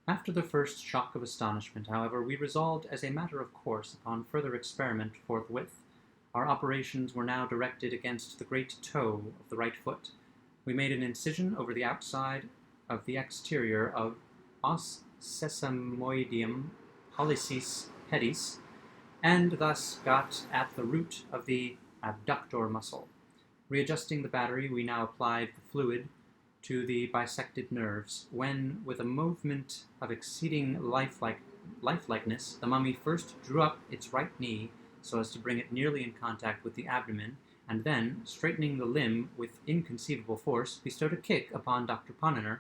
After the first shock of astonishment, however, we resolved as a matter of course upon further experiment forthwith. Our operations were now directed against the great toe of the right foot. We made an incision over the outside of the exterior of os sesamoideum pollicis pedis, and thus got at the root of the abductor muscle. Readjusting the battery, we now applied the fluid to the bisected nerves, when, with a movement of exceeding lifelikeness, the mummy first drew up its right knee so as to bring it nearly in contact with the abdomen, and then, straightening the limb with inconceivable force, bestowed a kick upon Dr. Ponnonner,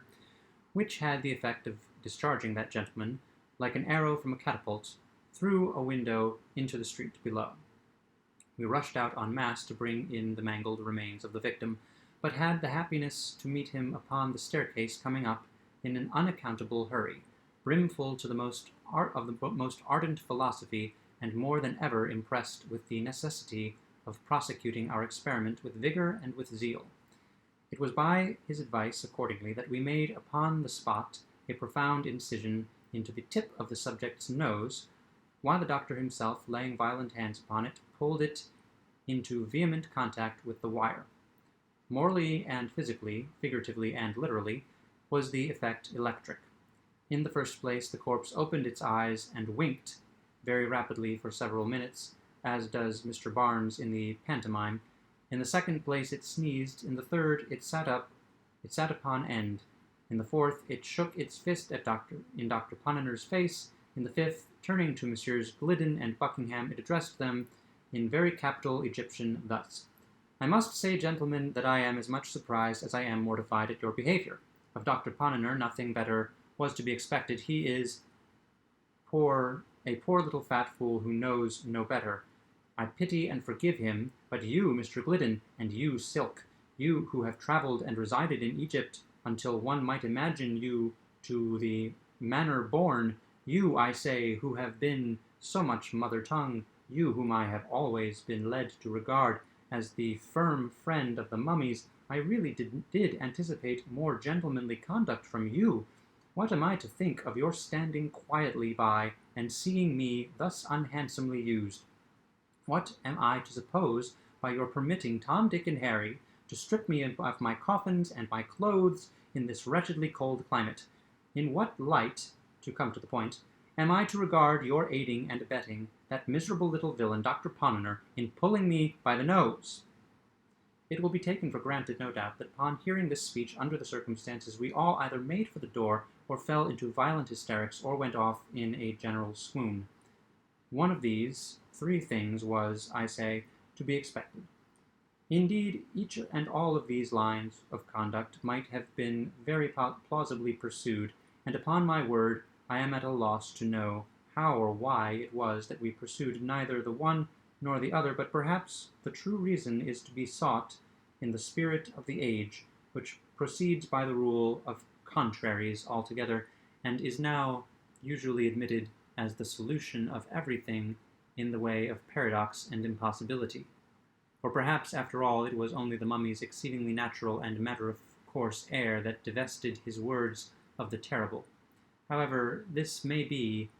which had the effect of discharging that gentleman, like an arrow from a catapult, through a window into the street below. We rushed out en masse to bring in the mangled remains of the victim, but had the happiness to meet him upon the staircase coming up in an unaccountable hurry, brimful to the most ardent philosophy, and more than ever impressed with the necessity of prosecuting our experiment with vigor and with zeal. It was by his advice, accordingly, that we made upon the spot a profound incision into the tip of the subject's nose, while the doctor himself, laying violent hands upon it, pulled it into vehement contact with the wire. Morally and physically, figuratively and literally, was the effect electric. In the first place, the corpse opened its eyes and winked very rapidly for several minutes, as does Mr. Barnes in the pantomime. In the second place, it sneezed. In the third, it sat upon end. In the fourth, it shook its fist at Dr. Ponnonner's face. In the fifth, turning to Messrs. Glidden and Buckingham, it addressed them in very capital Egyptian thus: "I must say, gentlemen, that I am as much surprised as I am mortified at your behavior. Of Dr. Ponnonner nothing better was to be expected. He is a poor little fat fool who knows no better. I pity and forgive him, but you, Mr. Glidden, and you, Silk, you who have travelled and resided in Egypt until one might imagine you to the manner born, you, I say, who have been so much mother tongue, you whom I have always been led to regard as the firm friend of the mummies, I really did anticipate more gentlemanly conduct from you. What am I to think of your standing quietly by and seeing me thus unhandsomely used? What am I to suppose by your permitting Tom, Dick, and Harry to strip me of my coffins and my clothes in this wretchedly cold climate? In what light, to come to the point, am I to regard your aiding and abetting that miserable little villain, Dr. Ponnonner, in pulling me by the nose?" It will be taken for granted, no doubt, that upon hearing this speech under the circumstances, we all either made for the door, or fell into violent hysterics, or went off in a general swoon. One of these three things was, I say, to be expected. Indeed, each and all of these lines of conduct might have been very plausibly pursued, and upon my word, I am at a loss to know how or why it was that we pursued neither the one nor the other, but perhaps the true reason is to be sought in the spirit of the age, which proceeds by the rule of contraries altogether, and is now usually admitted as the solution of everything in the way of paradox and impossibility. Or perhaps, after all, it was only the mummy's exceedingly natural and matter-of-course air that divested his words of the terrible. However this may be,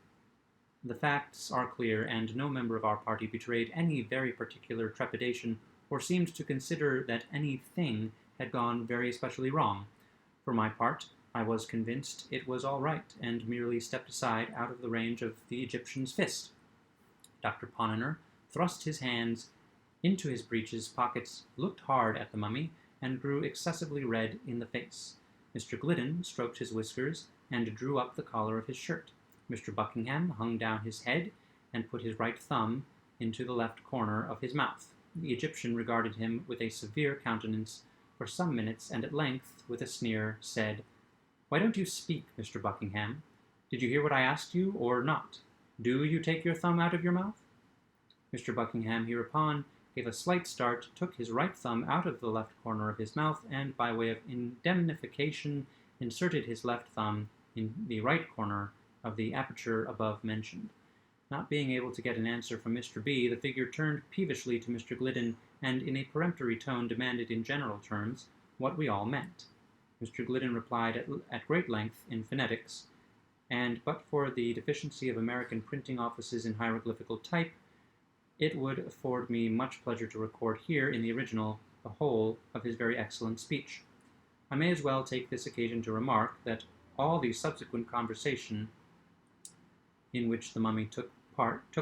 the facts are clear, and no member of our party betrayed any very particular trepidation, or seemed to consider that anything had gone very especially wrong. For my part, I was convinced it was all right, and merely stepped aside out of the range of the Egyptian's fist. Dr. Ponnonner thrust his hands into his breeches pockets, looked hard at the mummy, and grew excessively red in the face. Mr. Glidden stroked his whiskers, and drew up the collar of his shirt. Mr. Buckingham hung down his head, and put his right thumb into the left corner of his mouth. The Egyptian regarded him with a severe countenance for some minutes, and at length, with a sneer, said, "Why don't you speak, Mr. Buckingham? Did you hear what I asked you, or not? Do you take your thumb out of your mouth?" Mr. Buckingham hereupon gave a slight start, took his right thumb out of the left corner of his mouth, and by way of indemnification inserted his left thumb in the right corner of the aperture above mentioned. Not being able to get an answer from Mr. B, the figure turned peevishly to Mr. Glidden, and in a peremptory tone demanded in general terms what we all meant. Mr. Glidden replied at great length in phonetics, and but for the deficiency of American printing offices in hieroglyphical type, it would afford me much pleasure to record here in the original the whole of his very excellent speech. I may as well take this occasion to remark that all the subsequent conversation in which the mummy took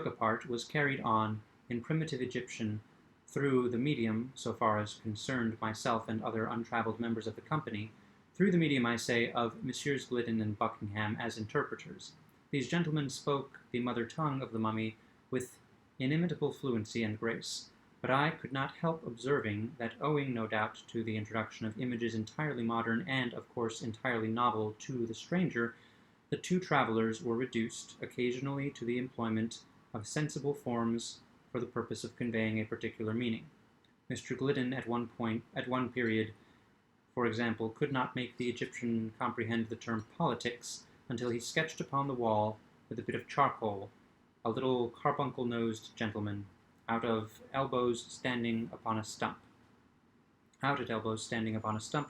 a part was carried on in primitive Egyptian through the medium, so far as concerned myself and other untravelled members of the company, through the medium, I say, of Messrs. Glidden and Buckingham as interpreters. These gentlemen spoke the mother tongue of the mummy with inimitable fluency and grace, but I could not help observing that, owing no doubt to the introduction of images entirely modern and, of course, entirely novel to the stranger, the two travellers were reduced occasionally to the employment of sensible forms for the purpose of conveying a particular meaning. Mr. Glidden at one period, for example, could not make the Egyptian comprehend the term politics until he sketched upon the wall with a bit of charcoal a little carbuncle-nosed gentleman, out at elbows standing upon a stump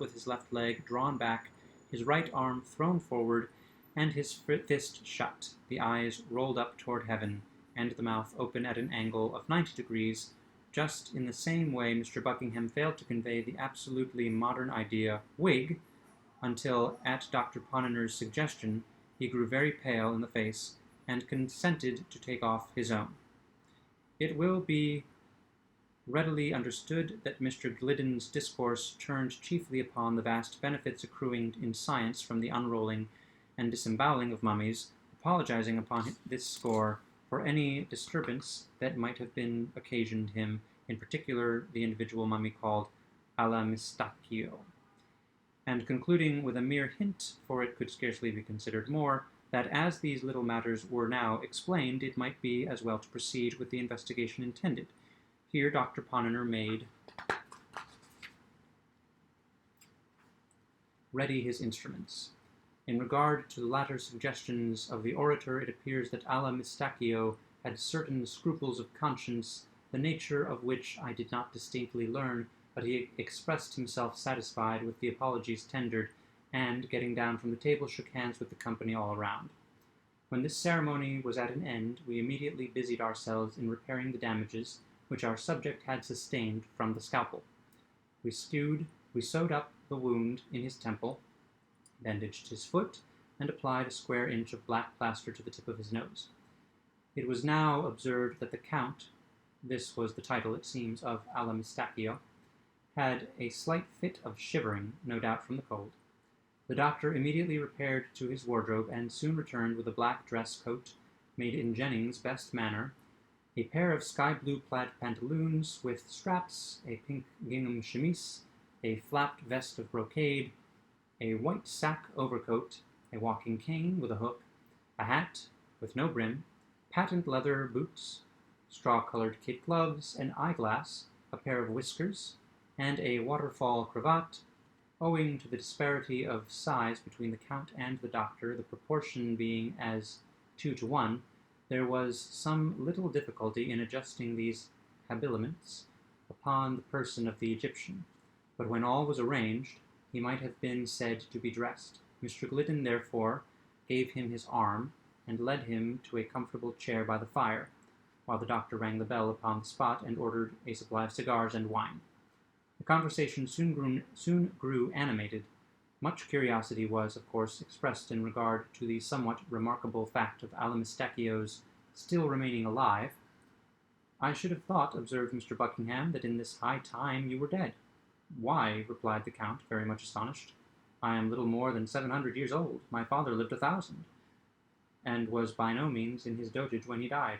with his left leg drawn back, his right arm thrown forward, and his fist shut, the eyes rolled up toward heaven, and the mouth open at an angle of 90 degrees, just in the same way Mr. Buckingham failed to convey the absolutely modern idea, wig, until, at Dr. Ponnonner's suggestion, he grew very pale in the face, and consented to take off his own. It will be readily understood that Mr. Glidden's discourse turned chiefly upon the vast benefits accruing in science from the unrolling and disemboweling of mummies, apologizing upon this score for any disturbance that might have been occasioned him, in particular the individual mummy called Alamistachio, and concluding with a mere hint, for it could scarcely be considered more, that as these little matters were now explained, it might be as well to proceed with the investigation intended. Here Dr. Ponnonner made ready his instruments. In regard to the latter suggestions of the orator, it appears that Alamistachio had certain scruples of conscience, the nature of which I did not distinctly learn, but he expressed himself satisfied with the apologies tendered, and, getting down from the table, shook hands with the company all around. When this ceremony was at an end, we immediately busied ourselves in repairing the damages which our subject had sustained from the scalpel. We sewed up the wound in his temple, bandaged his foot, and applied a square inch of black plaster to the tip of his nose. It was now observed that the Count, this was the title, it seems, of Alamistachio, had a slight fit of shivering, no doubt from the cold. The doctor immediately repaired to his wardrobe, and soon returned with a black dress coat, made in Jennings' best manner, a pair of sky-blue plaid pantaloons with straps, a pink gingham chemise, a flapped vest of brocade, a white sack overcoat, a walking cane with a hook, a hat with no brim, patent leather boots, straw-colored kid gloves, an eyeglass, a pair of whiskers, and a waterfall cravat. Owing to the disparity of size between the Count and the doctor, the proportion being as 2 to 1, there was some little difficulty in adjusting these habiliments upon the person of the Egyptian, but when all was arranged, he might have been said to be dressed. Mr. Glidden, therefore, gave him his arm, and led him to a comfortable chair by the fire, while the doctor rang the bell upon the spot and ordered a supply of cigars and wine. The conversation soon grew animated. Much curiosity was, of course, expressed in regard to the somewhat remarkable fact of Alamistachio's still remaining alive. "I should have thought," observed Mr. Buckingham, "that in this high time you were dead." "Why," replied the Count, very much astonished, "I am little more than 700 years old. My father lived 1,000, and was by no means in his dotage when he died."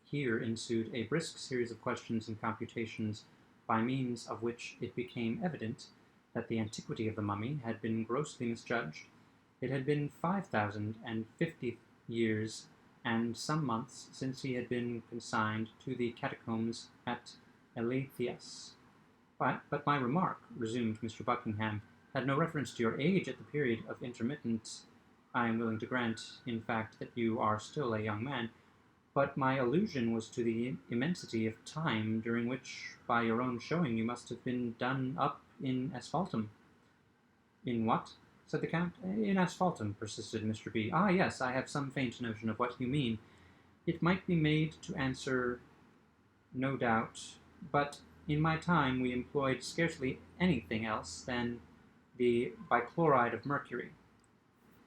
Here ensued a brisk series of questions and computations, by means of which it became evident that the antiquity of the mummy had been grossly misjudged. It had been 5,050 years and some months since he had been consigned to the catacombs at Eleithias. But my remark," resumed Mr. Buckingham, "had no reference to your age at the period of intermittent. I am willing to grant, in fact, that you are still a young man, but my allusion was to the immensity of time during which, by your own showing, you must have been done up in asphaltum." "In what?" said the Count. In asphaltum, persisted Mr. B. Ah, yes, I have some faint notion of what you mean. It might be made to answer, no doubt, but in my time we employed scarcely anything else than the bichloride of mercury.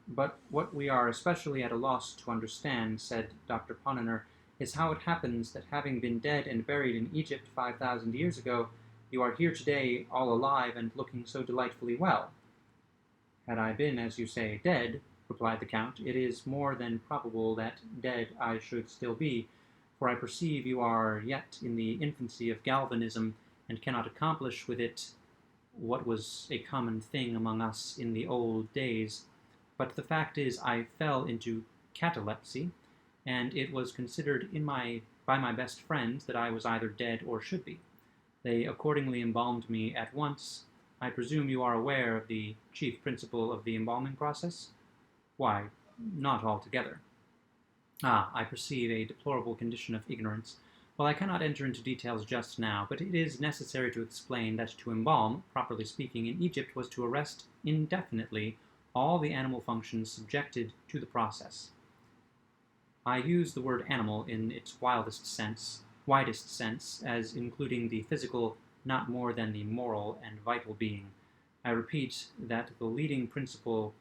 But what we are especially at a loss to understand, said Dr. Poniner, is how it happens that having been dead and buried in Egypt 5,000 years ago, you are here today all alive and looking so delightfully well. Had I been, as you say, dead, replied the Count, it is more than probable that dead I should still be, for I perceive you are yet in the infancy of galvanism, and cannot accomplish with it what was a common thing among us in the old days. But the fact is, I fell into catalepsy, and it was considered by my best friends that I was either dead or should be. They accordingly embalmed me at once. I presume you are aware of the chief principle of the embalming process? Why, not altogether. Ah, I perceive a deplorable condition of ignorance. Well, I cannot enter into details just now, but it is necessary to explain that to embalm, properly speaking, in Egypt was to arrest indefinitely all the animal functions subjected to the process. I use the word animal in its widest sense, as including the physical not more than the moral and vital being. I repeat that the leading principle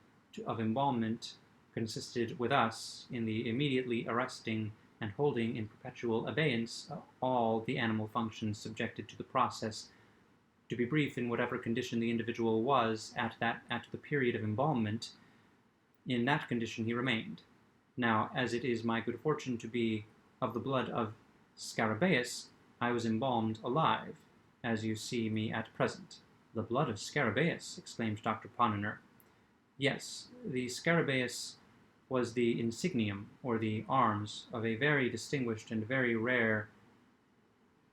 of embalmment consisted with us in the immediately arresting and holding in perpetual abeyance all the animal functions subjected to the process. To be brief, in whatever condition the individual was at the period of embalmment, in that condition he remained. Now, as it is my good fortune to be of the blood of Scarabaeus, I was embalmed alive, as you see me at present. The blood of Scarabaeus, exclaimed Dr. Poniner. Yes, the Scarabaeus was the insignium, or the arms, of a very distinguished and very rare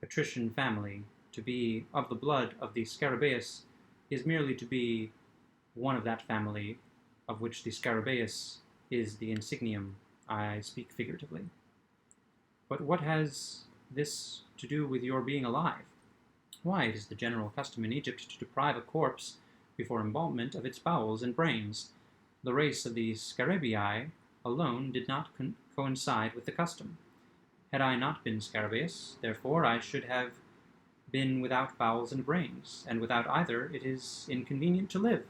patrician family. To be of the blood of the Scarabaeus is merely to be one of that family of which the Scarabaeus is the insignium. I speak figuratively. But what has this to do with your being alive? Why, it is the general custom in Egypt to deprive a corpse, before embalmment, of its bowels and brains. The race of the Scarabaei alone did not coincide with the custom. Had I not been Scarabaeus, therefore, I should have been without bowels and brains, and without either it is inconvenient to live.